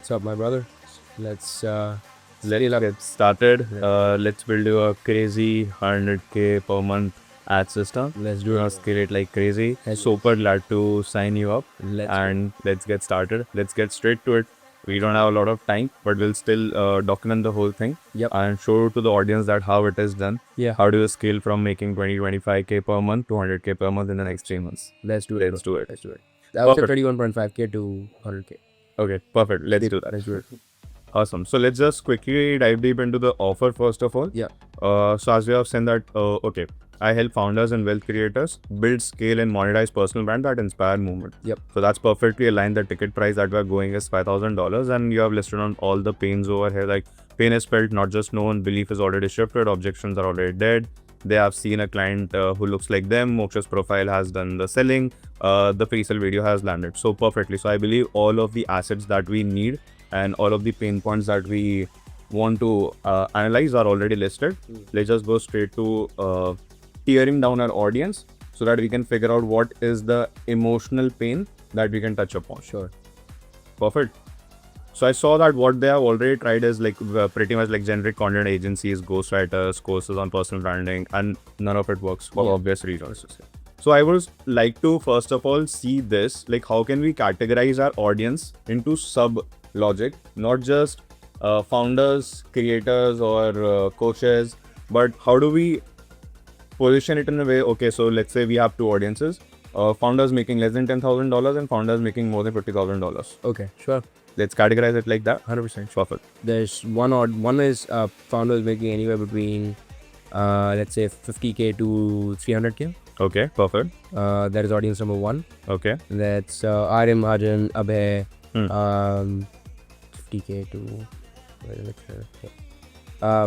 What's up, my brother? Let's Let's get started. Let's build you a crazy 100K per month ad system. let's Do do not it. scale it like crazy. Yes. Super glad to sign you up. Let's And let's get started. Let's get straight to it. We don't have a lot of time, but we'll still document the whole thing. Yep. And show to the audience that how it is done. Yeah. How do you scale from making 25K per month to 100K per month in the next 3 months? Let's do it. Let's do it. Let's do it. I would say Perfect. 31.5K to 100K. Okay, perfect. Let's do that. Let's do it. Awesome. So let's just quickly dive deep into the offer first of all. Yeah. So as we have said that, okay, I help founders and wealth creators build, scale, and monetize personal brand that inspire movement. Yep. So that's perfectly aligned. The ticket price that we're going is $5,000, and you have listed on all the pains over here. Like pain is felt, not just known. Belief is already shifted. Objections are already dead. They have seen a client who looks like them. Moksh's profile has done the selling. The pre-sale video has landed. So perfectly. So I believe all of the assets that we need and all of the pain points that we want to analyze are already listed. Let's just go straight to tearing down our audience so that we can figure out what is the emotional pain that we can touch upon. Sure. Perfect. So I saw that what they have already tried is like pretty much like generic content agencies, ghostwriters, courses on personal branding, and none of it works for obvious reasons. So I would like to first of all see this, like how can we categorize our audience into sub logic, not just founders, creators, or coaches, but how do we position it in a way? Okay, so let's say we have two audiences: founders making less than $10,000 and founders making more than $50,000. Okay. Sure. Let's categorize it like that. 100%. Perfect. There's one is founders making anywhere between let's say 50K to 300K. Okay, perfect. That is audience number one. Okay. That's Aryan, Mahajan, Abhay. 50K to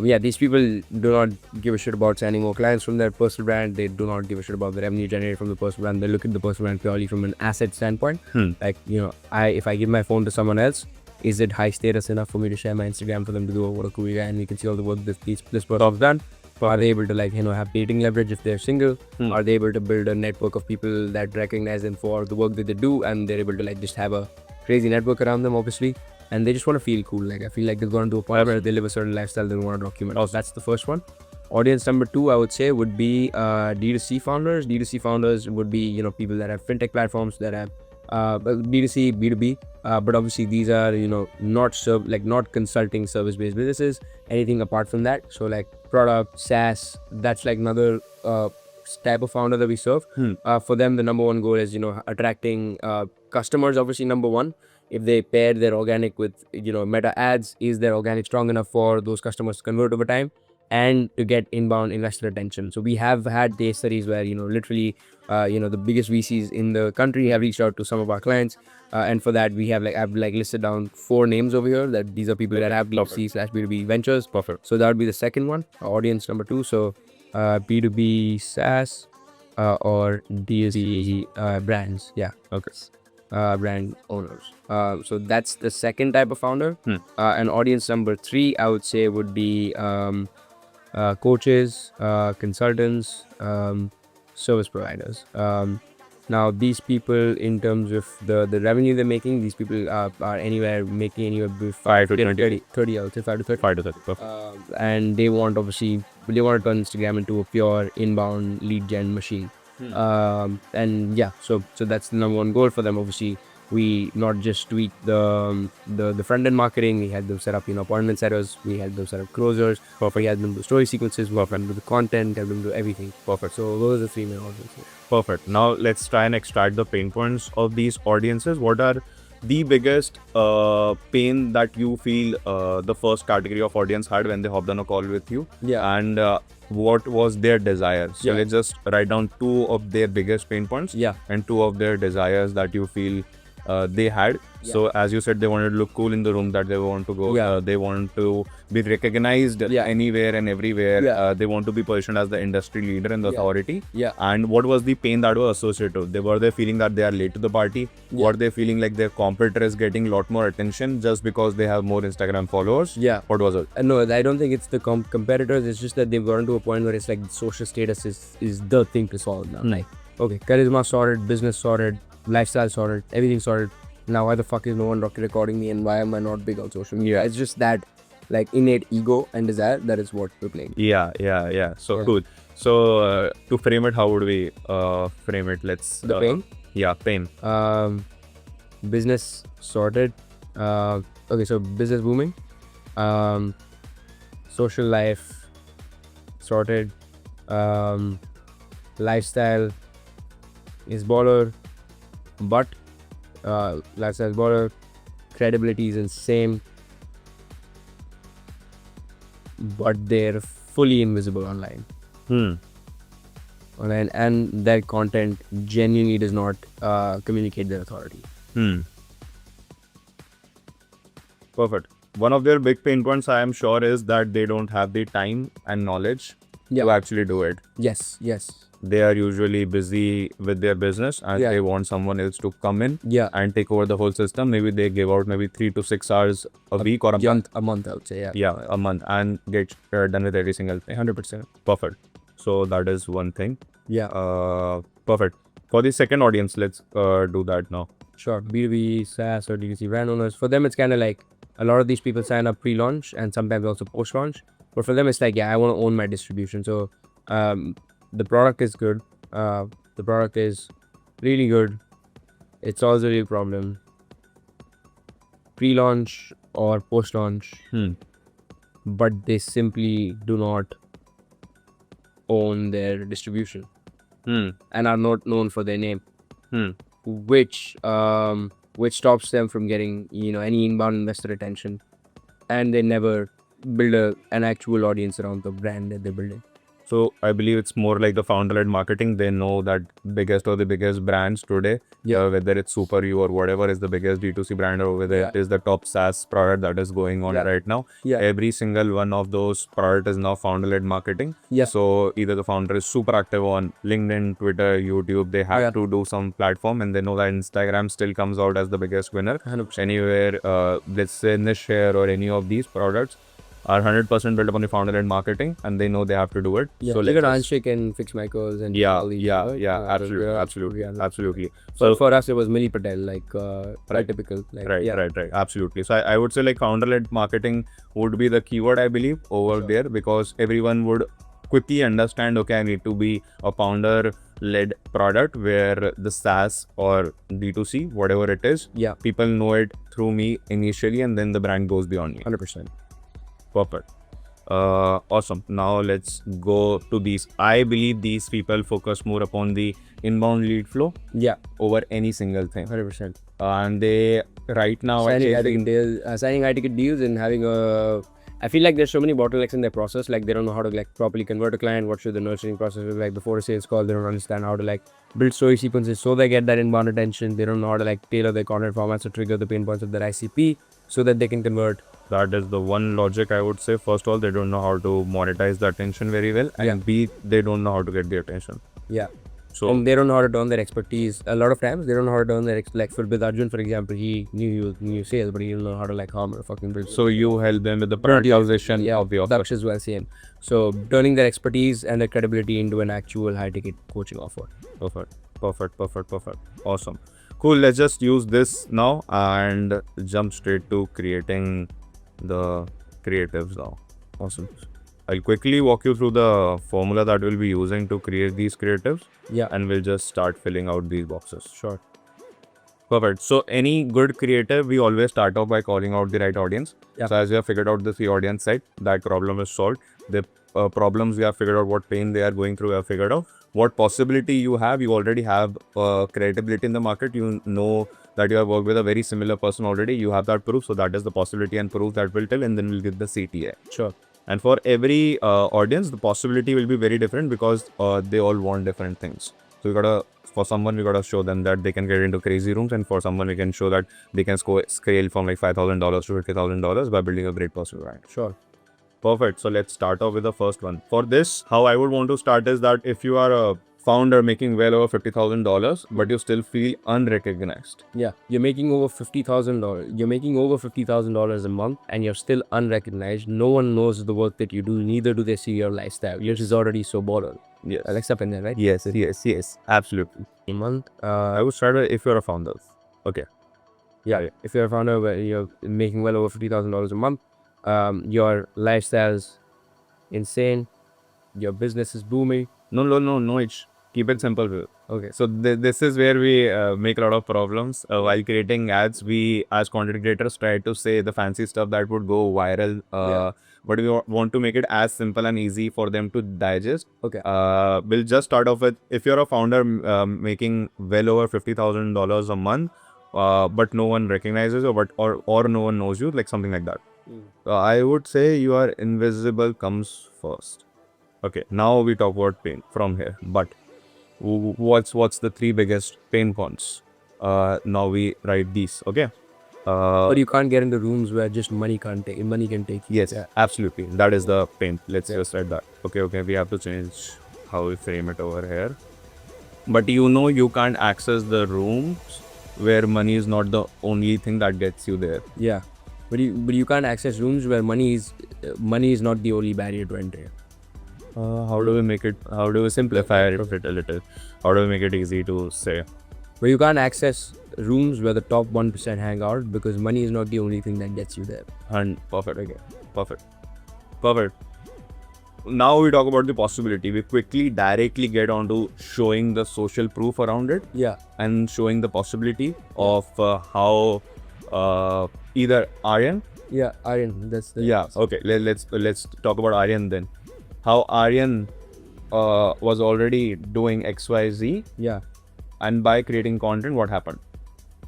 yeah, these people do not give a shit about signing more clients from their personal brand. They do not give a shit about the revenue generated from the personal brand. They look at the personal brand purely from an asset standpoint. Like, if I give my phone to someone else, is it high status enough for me to share my Instagram for them to do what a cool guy and we can see all the work this person has done? Are they able to have dating leverage if they're single? Are they able to build a network of people that recognize them for the work that they do, and they're able to just have a crazy network around them, obviously, and they just want to feel cool. Like I feel like they've gone to a point where they live a certain lifestyle they want to document. Oh, that's the first one. Audience number two, I would say, would be D2C founders. D2C founders would be people that have fintech platforms that have B2C, B2B, but obviously these are not consulting service-based businesses. Anything apart from that, so like product, SaaS, that's like another type of founder that we serve. For them, the number one goal is attracting customers. Obviously, number one. If they pair their organic with meta ads, is their organic strong enough for those customers to convert over time and to get inbound investor attention? So we have had case studies where literally the biggest VCs in the country have reached out to some of our clients, and for that we have I've listed down 4 names over here that these are people that have B2C/B2B ventures. Perfect. So that would be the second one, audience number 2. So B2B SaaS or D2C brands. Yeah. Okay. Brand owners. So that's the second type of founder. And audience number 3, I would say, would be coaches, consultants, service providers. Now these people, in terms of the revenue they're making, these people are making anywhere between 5 to 20. 30, I would say 5 to 30. 5 to 30. Perfect. And they want to turn Instagram into a pure inbound lead gen machine. And yeah, so that's the number one goal for them. Obviously, we not just tweak the front end marketing. We had them set up appointment setters. We had them set up closers. We had them do story sequences. We had them do the content. Had them do everything. Perfect. So those are the 3 main audiences. Perfect. Now let's try and extract the pain points of these audiences. What are the biggest pain that you feel the first category of audience had when they hopped on a call with you? Yeah. And what was their desire? So let's just write down 2 of their biggest pain points. Yeah. And 2 of their desires that you feel they had. So as you said, they wanted to look cool in the room that they want to go. They want to be recognized anywhere and everywhere. They want to be positioned as the industry leader and the authority. And what was the pain that was associated? Were they feeling that they are late to the party? Were they feeling like their competitor is getting a lot more attention just because they have more Instagram followers? What was it? No, I don't think it's the competitors. It's just that they've gotten to a point where it's like social status is the thing to solve now. Like, okay, charisma sorted, business sorted, lifestyle sorted, everything sorted. Now why the fuck is no one recording me, and why am I not big on social media? It's just that like innate ego and desire. That is what we're playing. Yeah. So Yeah. cool. So to frame it, how would we frame it? Let's The pain. Yeah, pain. Business sorted. Okay, so business booming. Social life sorted. Lifestyle is baller, but lifestyle is baller. Credibility is insane, but they're fully invisible online. Online, and their content genuinely does not communicate their authority. Perfect. One of their big pain points, I am sure, is that they don't have the time and knowledge Yeah. to actually do it. Yes. They are usually busy with their business, and Yeah. they want someone else to come in Yeah. and take over the whole system. Maybe they give out maybe 3 to 6 hours a week or a month. A month, I would say. Yeah. Yeah, a month, and get done with every single thing. 100%. Perfect. So that is one thing. Yeah. Perfect. For the second audience, let's do that now. Sure. B2B, SaaS, or D2C brand owners. For them, it's kind of like a lot of these people sign up pre-launch and sometimes also post-launch. But for them, it's like, yeah, I want to own my distribution. So the product is good. The product is really good. It solves a real problem. Pre-launch or post-launch. But they simply do not own their distribution and are not known for their name. Which stops them from getting any inbound investor attention, and they never build an actual audience around the brand that they're building. So I believe it's more like the founder-led marketing. They know that biggest or the biggest brands today, whether it's Super U or whatever is the biggest D2C brand, or whether it is the top SaaS product that is going on right now. Every single one of those product is now founder-led marketing. So either the founder is super active on LinkedIn, Twitter, YouTube. They have to do some platform, and they know that Instagram still comes out as the biggest winner. 100%. Anywhere, let's say Niche or any of these products are 100% built upon the founder-led marketing, and they know they have to do it. Yeah, so look at Anshik and Fix Michaels and absolutely. So for us, it was Millie Patel, like typical. Like, right. Absolutely. So I would say like founder-led marketing would be the keyword, I believe, over there, because everyone would quickly understand, okay, I need to be a founder-led product where the SaaS or D2C, whatever it is, people know it through me initially, and then the brand goes beyond me. 100%. Perfect. Awesome. Now let's go to these. I believe these people focus more upon the inbound lead flow over any single thing. 100%. And they right now signing high ticket deals and having I feel like there's so many bottlenecks in their process. Like they don't know how to like properly convert a client. What should the nurturing process be like before a sales call? They don't understand how to like build story sequences so they get that inbound attention. They don't know how to like tailor their content formats to trigger the pain points of their ICP so that they can convert. That is the one logic I would say. First of all, they don't know how to monetize the attention very well, and B, they don't know how to get the attention. So and they don't know how to turn their expertise. A lot of times they don't know how to turn their like with Arjun, for example, he knew sales, but he didn't know how to like harm a fucking business. So you help them with the prioritization of the offer. Daksh as well, same. So turning their expertise and their credibility into an actual high ticket coaching offer. Perfect. Awesome. Cool. Let's just use this now and jump straight to creating the creatives now. Awesome. I'll quickly walk you through the formula that we'll be using to create these creatives. And we'll just start filling out these boxes. Sure. Perfect. So any good creative, we always start off by calling out the right audience. So as we have figured out the audience side, that problem is solved. The problems we have figured out, what pain they are going through, we have figured out. What possibility you have, you already have credibility in the market. You know that you have worked with a very similar person already. You have that proof. So that is the possibility and proof that we'll tell, and then we'll give the CTA. Sure. And for every audience, the possibility will be very different because they all want different things. So for someone, we gotta show them that they can get into crazy rooms, and for someone, we can show that they can scale from like $5,000 to $50,000 by building a great personal brand. Sure. Perfect. So let's start off with the first one. For this, how I would want to start is that if you are a founder making well over $50,000, but you still feel unrecognized. You're making over $50,000. You're making over $50,000 a month, and you're still unrecognized. No one knows the work that you do. Neither do they see your lifestyle. Yours is already so baller. Yes. Alexa in there, right? Yes. Absolutely. A month. I would start with if you're a founder. Okay. Yeah. If you're a founder where you're making well over $50,000 a month, your lifestyle's insane, your business is booming. No. It's keep it simple. Bro. Okay. So this is where we make a lot of problems. While creating ads, we as content creators try to say the fancy stuff that would go viral. But we want to make it as simple and easy for them to digest. Okay. We'll just start off with, if you're a founder making well over $50,000 a month, but no one recognizes you, or no one knows you, like something like that. I would say your invisible comes first. Okay, now we talk about pain from here. But what's the three biggest pain points? Now we write these. Okay. But you can't get into rooms where just money can take you. Yes, absolutely. That is the pain. Let's just write that. Okay. We have to change how we frame it over here. But you can't access the rooms where money is not the only thing that gets you there. Yeah. But you can't access rooms where money is not the only barrier to entry. How do we make it? How do we simplify it a little? How do we make it easy to say? But you can't access rooms where the top 1% hang out because money is not the only thing that gets you there. And perfect. Okay. Perfect. Now we talk about the possibility. We quickly directly get on to showing the social proof around it. Yeah. And showing the possibility of how either Aryan. Yeah, Aryan. Okay. Let's talk about Aryan then. How Aryan was already doing XYZ. Yeah. And by creating content, what happened?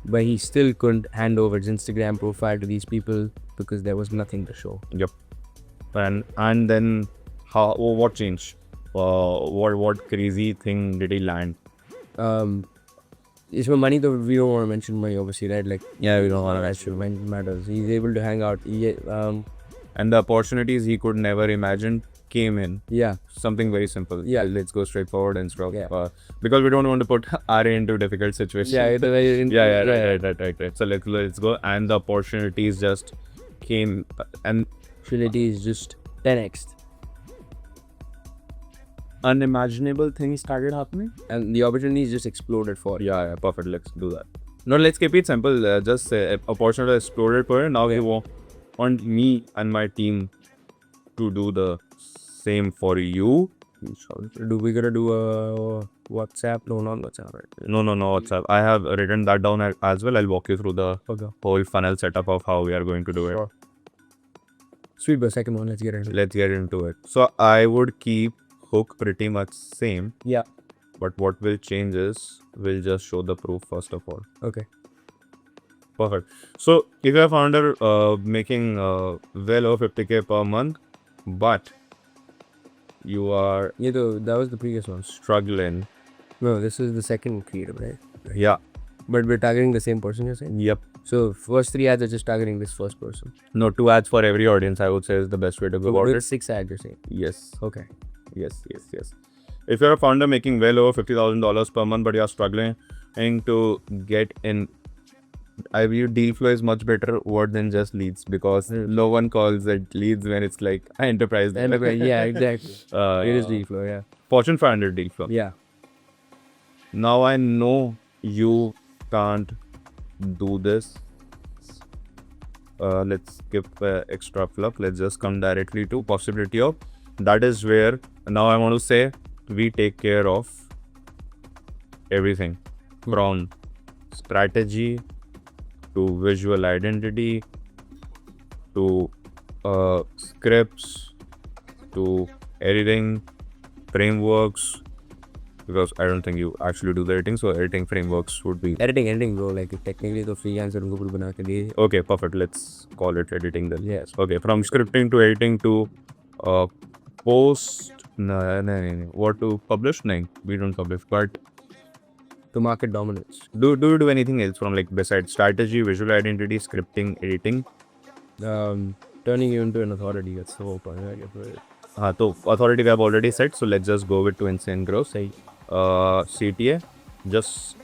But he still couldn't hand over his Instagram profile to these people because there was nothing to show. Yep. And then what changed? What crazy thing did he land? It's for money though. We don't want to mention money, obviously, right? Like, yeah, we don't want to mention matters. He's able to hang out. And the opportunities he could never imagine came in. Yeah. Something very simple. Yeah. Let's go straightforward and stuff. Yeah. Because we don't want to put Arya into difficult situations. Yeah. Right. So let's go. And the opportunities just came. And opportunities just 10x. Unimaginable things started happening. And the opportunities just exploded for you. Yeah. Perfect. Let's do that. No, let's keep it simple. Just say opportunity exploded for you. Now we want me and my team to do the same for you. We gotta do a WhatsApp? No, not WhatsApp. Right? No, WhatsApp. I have written that down as well. I'll walk you through the whole funnel setup of how we are going to do it. Sweet, but second one, let's get into it. So I would keep hook pretty much same. Yeah. But what will change is we'll just show the proof first of all. Okay. Perfect. So if you're a founder making well over 50K per month, but you are that was the previous one. Struggling. No, this is the second creative, right? Yeah. But we're targeting the same person, you're saying? Yep. So first 3 ads are just targeting this first person. No, 2 ads for every audience, I would say, is the best way to go about it. 6 ads, you're saying? Yes. Okay. Yes. If you're a founder making well over $50,000 per month, but you're struggling to get in, I view deal flow is much better word than just leads, because no one calls it leads when it's like enterprise. Yeah, exactly. It is deal flow, yeah. Fortune 500 deal flow. Yeah. Now I know you can't do this. Let's skip extra fluff. Let's just come directly to possibility of. That is where now I want to say we take care of everything from strategy to visual identity to scripts to editing frameworks, because I don't think you actually do the editing, so editing frameworks would be editing bro, like technically the freelancer unko bhi bana ke diye. Okay, perfect, let's call it editing then. Yes. Okay, from scripting to editing to post what to publish? No, we don't publish, but to market dominance. Do you do anything else from like besides strategy, visual identity, scripting, editing? Turning you into an authority, that's the whole point. So authority we have already said, so let's just go with to insane growth. CTA, just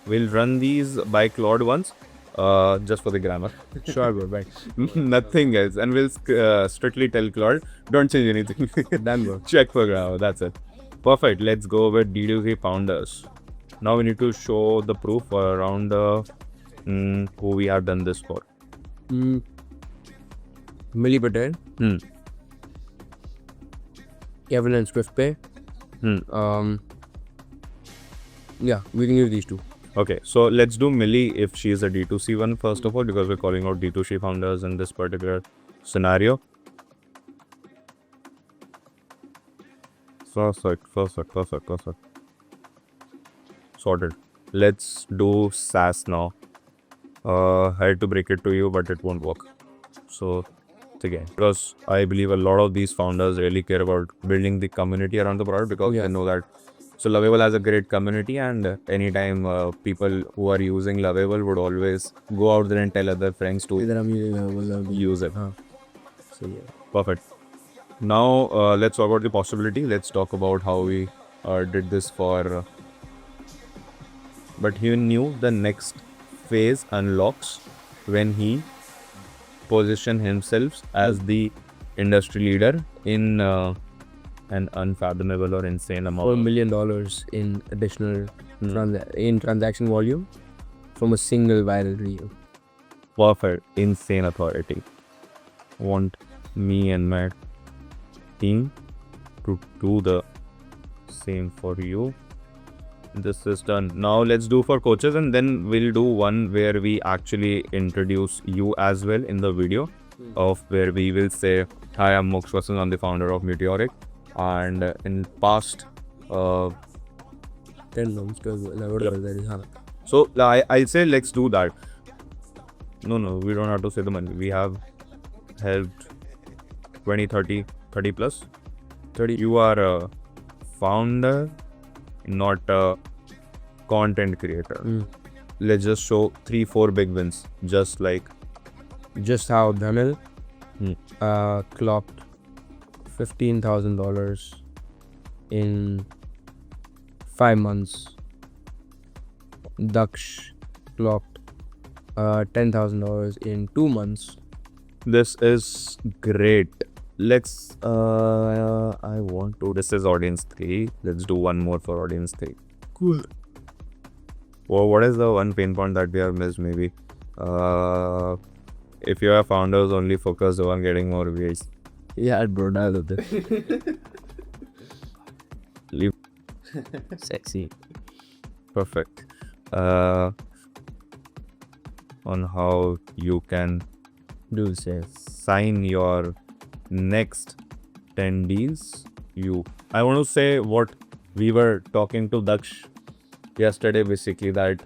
we'll run these by Claude once, just for the grammar. Sure, bro, right. Nothing else, and we'll strictly tell Claude, don't change anything. Done, bro. Check for grammar, that's it. Perfect, let's go with D2C founders. Now we need to show the proof around who we have done this for. Millie Patel, Kevin and SwiftPay. Yeah, we can use these two. Okay, so let's do Millie if she is a D2C one first of all, because we're calling out D2C founders in this particular scenario. Perfect. Sorted. Let's do SaaS now. I had to break it to you, but it won't work. So again, because I believe a lot of these founders really care about building the community around the product, because they know that. So Lovable has a great community, and anytime people who are using Lovable would always go out there and tell other friends to use it. So yeah. Perfect. Now let's talk about the possibility. Let's talk about how we did this for. But he knew the next phase unlocks when he position himself as the industry leader in an unfathomable or insane amount. $4 million in additional transaction volume from a single viral reel. Perfect. Insane authority. Want me and my team to do the same for you. This is done. Now let's do for coaches, and then we'll do one where we actually introduce you as well in the video of where we will say, hi, I'm Moksh Vasan, I'm the founder of Meteoric, and in past 10 months. So I'll say let's do that. No, we don't have to say the money. We have helped 20, 30 plus. 30. You are a founder, not a content creator. Let's just show 3-4 big wins, just like how Dhanil clocked $15,000 in 5 months. Daksh clocked $10,000 in 2 months. This is great. Let's this is audience 3. Let's do one more for audience 3. Cool. Well, what is the one pain point that we have missed? Maybe if you are founders only focused on getting more views. Yeah, I'd brought out of this. Leave. Sexy. Perfect. On how you can Do the same. sign your next 10 deals. I want to say what we were talking to Daksh yesterday, basically, that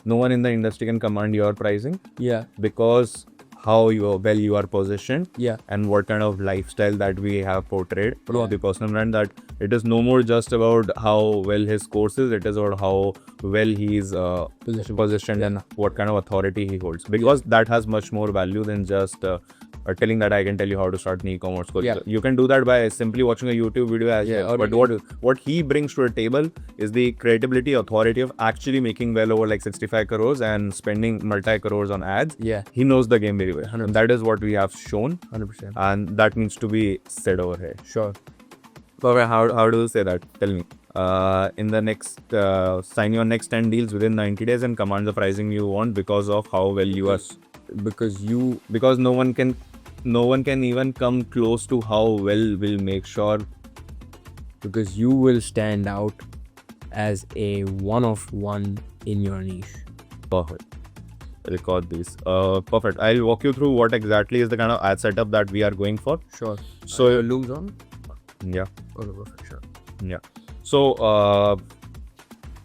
no one in the industry can command your pricing. Yeah. Because how well you are positioned. Yeah. And what kind of lifestyle that we have portrayed for the personal brand, that it is no more just about how well his course is, it is about how well he's positioned and what kind of authority he holds, because that has much more value than just telling that I can tell you how to start an e-commerce course. You can do that by simply watching a YouTube video as well. But what he brings to the table is the credibility, authority of actually making well over like 65 crores and spending multi-crores on ads. Yeah. He knows the game very well. And that is what we have shown. 100%. And that needs to be said over here. Sure. But how do you say that? Tell me. In the next, sign your next 10 deals within 90 days and command the pricing you want because of how well you are. Because no one can even come close to how well we'll make sure. Because you will stand out as a one of one in your niche. Perfect. Record these. Perfect. I'll walk you through what exactly is the kind of ad setup that we are going for. Sure. So looms on? Yeah. Oh, perfect. Sure. Yeah. So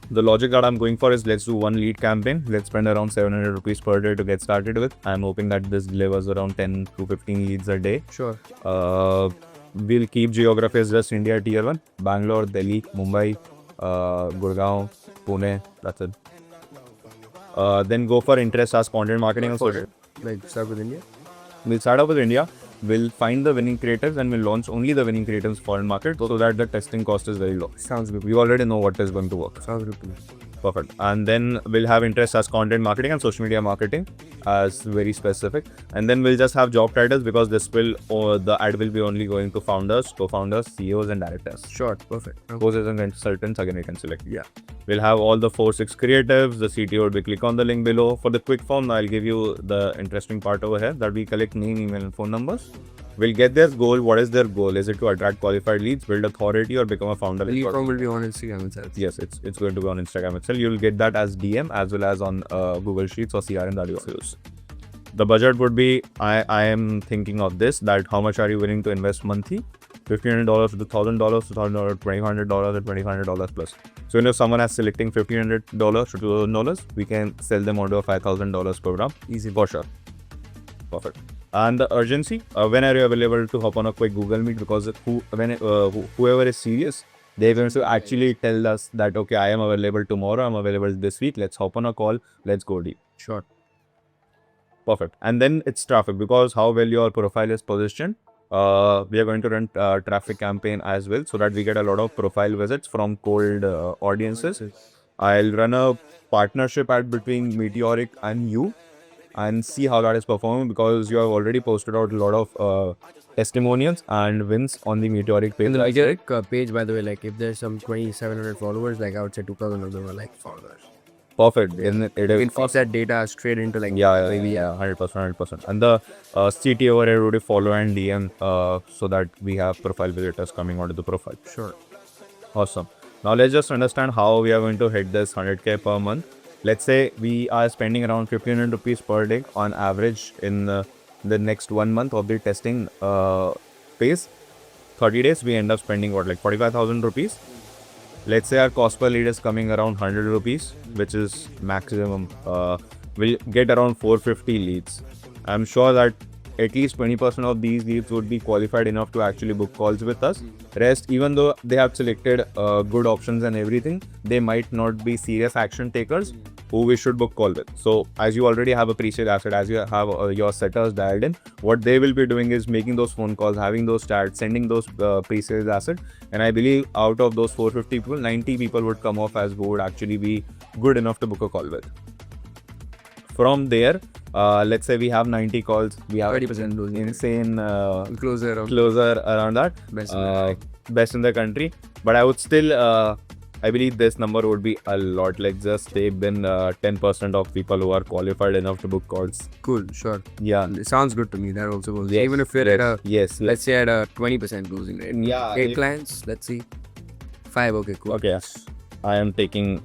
the logic that I'm going for is, let's do one lead campaign. Let's spend around 700 rupees per day to get started with. I'm hoping that this delivers around 10 to 15 leads a day. Sure. We'll keep geographies just India tier 1. Bangalore, Delhi, Mumbai, Gurgaon, Pune. That's it. Then go for interest as content marketing and social. Like start with India? We'll start off with India. We'll find the winning creators and we'll launch only the winning creators for foreign market so that the testing cost is very low. Sounds good. We already know what is going to work. Sounds good to me. Perfect. And then we'll have interest as content marketing and social media marketing as very specific. And then we'll just have job titles because this will, or the ad will be only going to founders, co-founders, CEOs and directors. Sure, perfect. Coaches and consultants, again, we can select. Yeah. We'll have all the 4-6 creatives. The CTO would be click on the link below. For the quick form, I'll give you the interesting part over here that we collect name, email and phone numbers. We'll get their goal. What is their goal? Is it to attract qualified leads, build authority, or become a founder? The lead form will be on Instagram itself. Yes, it's going to be on Instagram itself. You'll get that as DM as well as on Google Sheets or CRM that you use. The budget would be, I am thinking of this, that how much are you willing to invest monthly? $1,500 to $1,000, $2,000, $2,500, and $2,500 plus. So if someone is selecting $1,500 to $2,000, we can sell them onto a $5,000 program. Easy. For sure. Perfect. And the urgency, when are you available to hop on a quick Google Meet? Because whoever is serious, they're going to actually tell us that, okay, I am available tomorrow, I'm available this week, let's hop on a call, let's go deep. Sure. Perfect. And then it's traffic, because how well your profile is positioned. We are going to run traffic campaign as well, so that we get a lot of profile visits from cold audiences. I'll run a partnership ad between Meteoric and you and see how that is performing, because you have already posted out a lot of testimonials and wins on the Meteoric page. In the Meteoric page, by the way, like if there's some 2,700 followers, like I would say 2,000 of them are like followers. Perfect. In it, you can feed that data straight into like 100%. And the CT over here would follow and DM so that we have profile visitors coming onto the profile. Sure. Awesome. Now let's just understand how we are going to hit this 100K per month. Let's say we are spending around 1,500 rupees per day on average in the next 1 month of the testing phase. 30 days, we end up spending what, like 45,000 rupees. Let's say our cost per lead is coming around 100 rupees, which is maximum. We'll get around 450 leads. I'm sure that at least 20% of these leads would be qualified enough to actually book calls with us. Rest, even though they have selected good options and everything, they might not be serious action takers who we should book call with. So as you already have a pre-sale asset, as you have your setters dialed in, what they will be doing is making those phone calls, having those chats, sending those pre-sales assets. And I believe out of those 450 people, 90 people would come off as who would actually be good enough to book a call with. From there, let's say we have 90 calls, we have 30% losing. Insane closer around that, best in the country. But I would still I believe this number would be a lot, like just they've been 10% of people who are qualified enough to book calls. Cool, sure. Yeah, it sounds good to me. That also goes. Yes. Even if we're at a let's say at a 20% losing rate. Yeah. 8 clients, let's see. 5, okay, cool. Okay, I am taking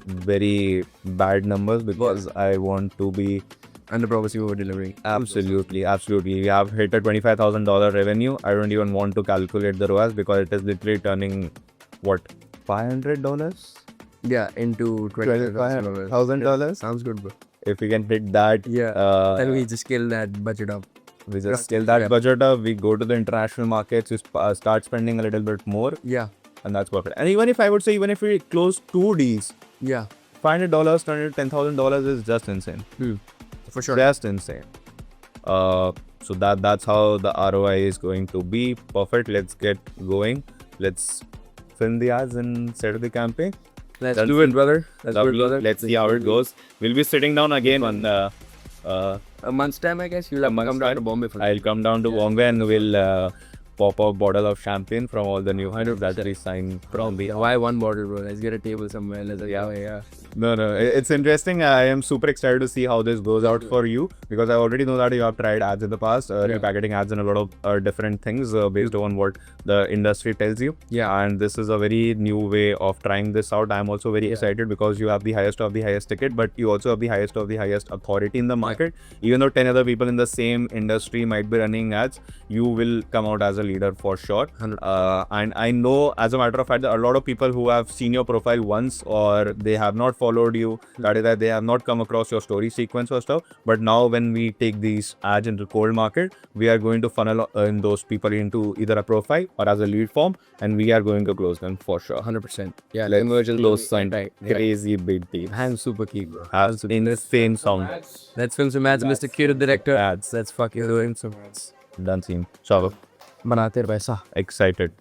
very bad numbers because I want to be under promising, over delivering. Absolutely. We have hit a $25,000 revenue. I don't even want to calculate the ROAS because it is literally turning what, $500? Yeah, into $25,000. Sounds good, bro. If we can hit that, then we just scale that budget up. We just scale that budget up. We go to the international markets. We start spending a little bit more. Yeah, and that's perfect. And even if I would say, even if we close 2 deals, $500, $10,000 is just insane. For sure. Just insane. So that's how the ROI is going to be. Perfect. Let's get going. Let's film the ads and set the campaign. Let's do it, brother. Let's see how it goes. We'll be sitting down again on a month's time, I guess. You'll have come down to Bombay for I'll come down to Bombay and we'll pop a bottle of champagne from all the new hundreds that we signed from the. Why one bottle, bro? Let's get a table somewhere. No, it's interesting. I am super excited to see how this goes out for you, because I already know that you have tried ads in the past, repackaging ads and a lot of different things based on what the industry tells you. And this is a very new way of trying this out. I'm also very excited because you have the highest of the highest ticket, but you also have the highest of the highest authority in the market. Even though 10 other people in the same industry might be running ads, you will come out as a leader for sure. And I know, as a matter of fact, that a lot of people who have seen your profile once or they have not followed you, that is that they have not come across your story sequence or stuff. But now when we take these ads into cold market, we are going to funnel in those people into either a profile or as a lead form, and we are going to close them for sure. 100%. Let's close sign. Crazy big deal. I'm super keen, bro. Insane sound. Let's film some ads, Mr. Creative Director. Ads. Let's fucking doing some ads. Done scene. Chalo. Banate paisa. Excited.